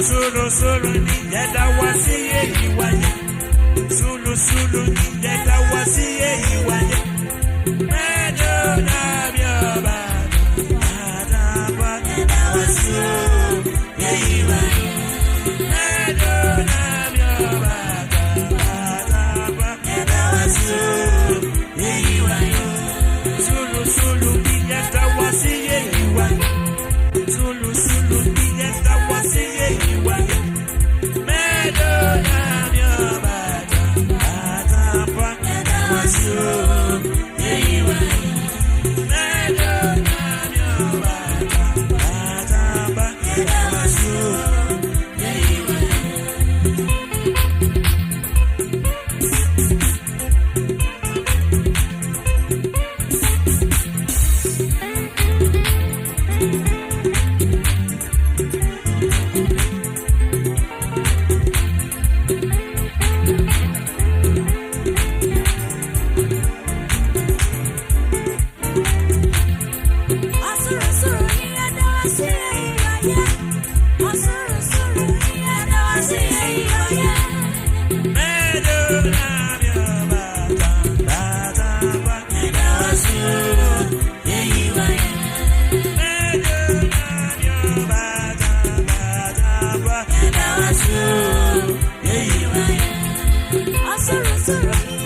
Sulu sulu ni dada wasiye iwaye. Sulu sulu ni dada wasiye iwaye. Medo na bioba. Dada wa dada wasiye iwaye. Medo na bioba. Dada wa dada wasiye iwaye. Sulu sulu ni dada wasiye iwaye. Sulu sulu ni dada wasiye iwaye. Medo na bioba. Dada wa dada wasiye iwaye. Medo na bioba. Dada wa dada wasiye iwaye. Sorry.